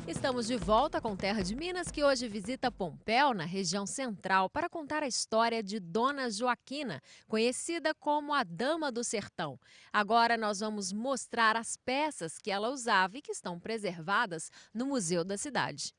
Estamos de volta com Terra de Minas, que hoje visita Pompéu, na região central, para contar a história de Dona Joaquina, conhecida como a Dama do Sertão. Agora nós vamos mostrar as peças que ela usava e que estão preservadas no Museu da Cidade.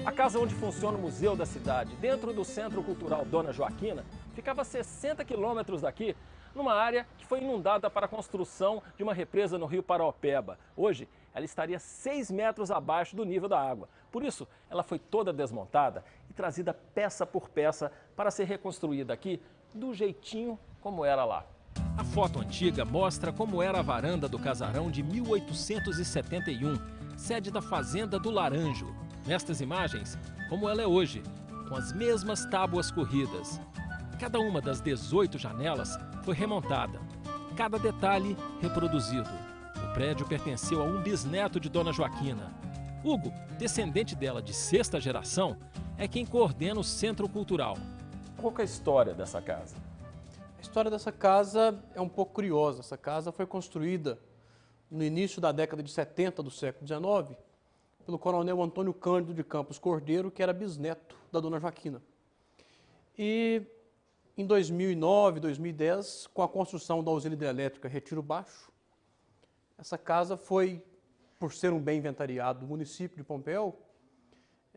A casa onde funciona o Museu da Cidade, dentro do Centro Cultural Dona Joaquina, ficava a 60 quilômetros daqui, numa área que foi inundada para a construção de uma represa no rio Paraopeba. Hoje, ela estaria 6 metros abaixo do nível da água. Por isso, ela foi toda desmontada e trazida peça por peça para ser reconstruída aqui do jeitinho como era lá. A foto antiga mostra como era a varanda do casarão de 1871, sede da Fazenda do Laranjo. Nestas imagens, como ela é hoje, com as mesmas tábuas corridas. Cada uma das 18 janelas foi remontada, cada detalhe reproduzido. O prédio pertenceu a um bisneto de Dona Joaquina. Hugo, descendente dela de 6ª geração, é quem coordena o Centro Cultural. Qual que é a história dessa casa? A história dessa casa é um pouco curiosa. Essa casa foi construída no início da década de 70 do século XIX pelo coronel Antônio Cândido de Campos Cordeiro, que era bisneto da Dona Joaquina. E em 2009, 2010, com a construção da usina hidrelétrica Retiro Baixo, essa casa foi, por ser um bem inventariado do município de Pompéu,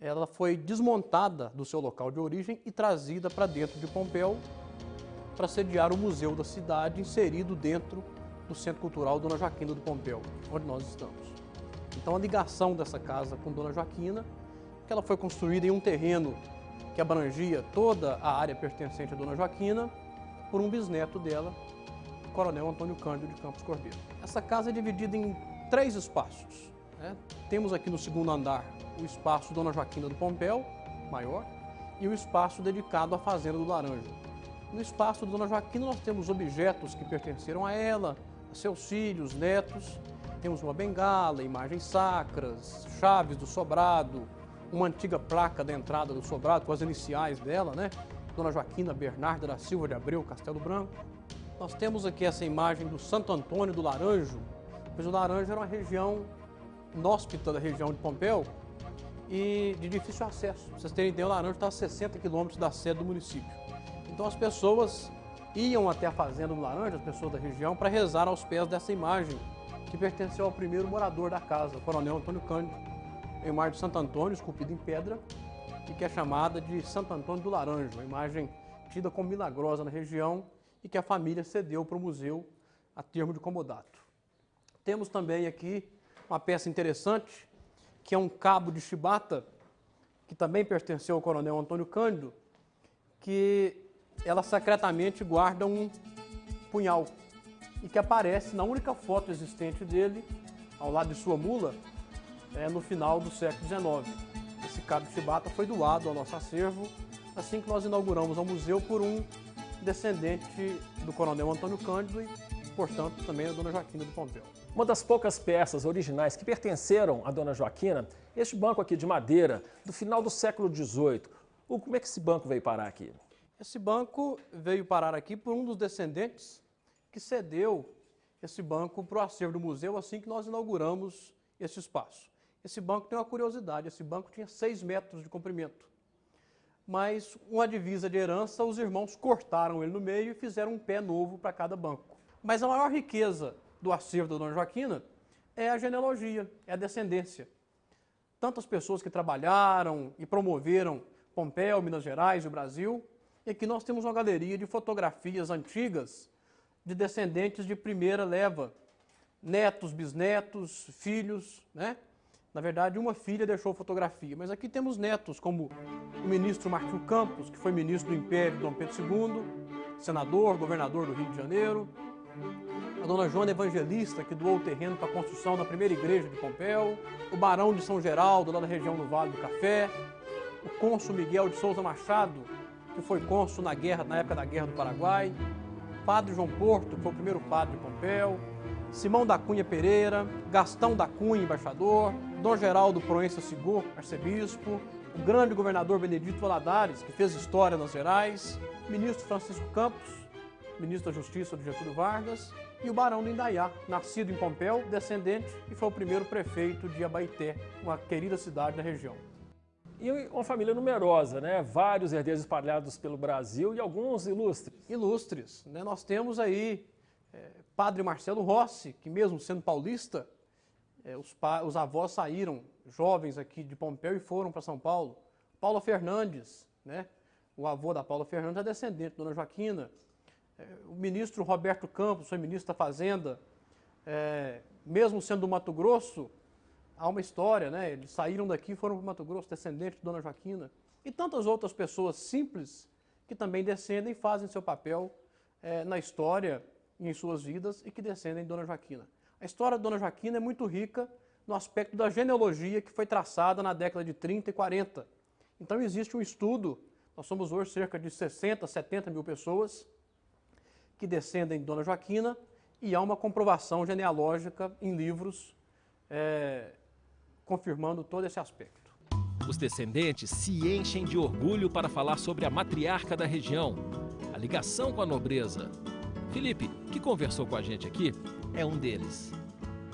ela foi desmontada do seu local de origem e trazida para dentro de Pompéu para sediar o Museu da Cidade, inserido dentro do Centro Cultural Dona Joaquina do Pompéu, onde nós estamos. Então a ligação dessa casa com Dona Joaquina, que ela foi construída em um terreno que abrangia toda a área pertencente a Dona Joaquina, por um bisneto dela, o coronel Antônio Cândido de Campos Cordeiro. Essa casa é dividida em 3 espaços, né? Temos aqui no 2º andar o espaço Dona Joaquina do Pompéu, maior, e o espaço dedicado à Fazenda do Laranjo. No espaço de Dona Joaquina nós temos objetos que pertenceram a ela, a seus filhos, netos. Temos uma bengala, imagens sacras, chaves do sobrado, uma antiga placa da entrada do sobrado com as iniciais dela, né? Dona Joaquina Bernarda da Silva de Abreu, Castelo Branco. Nós temos aqui essa imagem do Santo Antônio do Laranjo, pois o Laranjo era uma região inóspita da região de Pompéu e de difícil acesso. Pra vocês terem ideia, o Laranjo está a 60 quilômetros da sede do município. Então as pessoas iam até a Fazenda do Laranjo, as pessoas da região, para rezar aos pés dessa imagem, que pertenceu ao primeiro morador da casa, o coronel Antônio Cândido. É uma imagem de Santo Antônio, esculpida em pedra, e que é chamada de Santo Antônio do Laranjo, uma imagem tida como milagrosa na região e que a família cedeu para o museu a termo de comodato. Temos também aqui uma peça interessante, que é um cabo de chibata, que também pertenceu ao coronel Antônio Cândido, que ela secretamente guarda um punhal e que aparece na única foto existente dele, ao lado de sua mula, no final do século XIX. Esse cabo de chibata foi doado ao nosso acervo assim que nós inauguramos o museu por um descendente do coronel Antônio Cândido e, portanto, também a Dona Joaquina do Pompéu. Uma das poucas peças originais que pertenceram à Dona Joaquina, este banco aqui de madeira, do final do século XVIII. Como é que esse banco veio parar aqui? Esse banco veio parar aqui por um dos descendentes que cedeu esse banco para o acervo do museu assim que nós inauguramos esse espaço. Esse banco tem uma curiosidade, esse banco tinha 6 metros de comprimento, mas uma divisa de herança, os irmãos cortaram ele no meio e fizeram um pé novo para cada banco. Mas a maior riqueza do acervo da Dona Joaquina é a genealogia, é a descendência. Tantas pessoas que trabalharam e promoveram Pompéu, Minas Gerais e o Brasil, e aqui nós temos uma galeria de fotografias antigas de descendentes de primeira leva, netos, bisnetos, filhos, né? Na verdade, uma filha deixou fotografia, mas aqui temos netos como o ministro Martinho Campos, que foi ministro do Império de Dom Pedro II, senador, governador do Rio de Janeiro, a dona Joana Evangelista, que doou o terreno para a construção da primeira igreja de Pompéu, o barão de São Geraldo, lá da região do Vale do Café, o cônsul Miguel de Souza Machado, que foi cônsul na época da Guerra do Paraguai, Padre João Porto, que foi o primeiro padre de Pompéu, Simão da Cunha Pereira, Gastão da Cunha, embaixador, Dom Geraldo Proença Sigor, arcebispo, o grande governador Benedito Valadares, que fez história nas Gerais, ministro Francisco Campos, ministro da Justiça de Getúlio Vargas, e o Barão do Indaiá, nascido em Pompéu, descendente, e foi o primeiro prefeito de Abaeté, uma querida cidade da região. E uma família numerosa, né? Vários herdeiros espalhados pelo Brasil e alguns ilustres. Ilustres, né? Nós temos aí Padre Marcelo Rossi, que mesmo sendo paulista, os avós saíram jovens aqui de Pompéu e foram para São Paulo. Paula Fernandes, né? O avô da Paula Fernandes é descendente de Dona Joaquina. O ministro Roberto Campos foi ministro da Fazenda. Mesmo sendo do Mato Grosso, há uma história, né? Eles saíram daqui e foram para o Mato Grosso, descendentes de Dona Joaquina. E tantas outras pessoas simples que também descendem e fazem seu papel na história e em suas vidas e que descendem de Dona Joaquina. A história de Dona Joaquina é muito rica no aspecto da genealogia que foi traçada na década de 30 e 40. Então existe um estudo, nós somos hoje cerca de 60, 70 mil pessoas que descendem de Dona Joaquina e há uma comprovação genealógica em livros confirmando todo esse aspecto. Os descendentes se enchem de orgulho para falar sobre a matriarca da região, a ligação com a nobreza. Felipe, que conversou com a gente aqui, é um deles.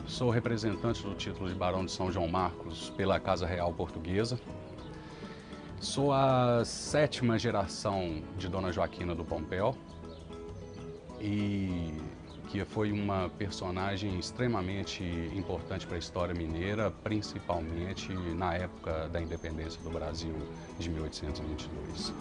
Sou representante do título de Barão de São João Marcos pela Casa Real Portuguesa. Sou a 7ª geração de Dona Joaquina do Pompéu e que foi uma personagem extremamente importante para a história mineira, principalmente na época da independência do Brasil de 1822.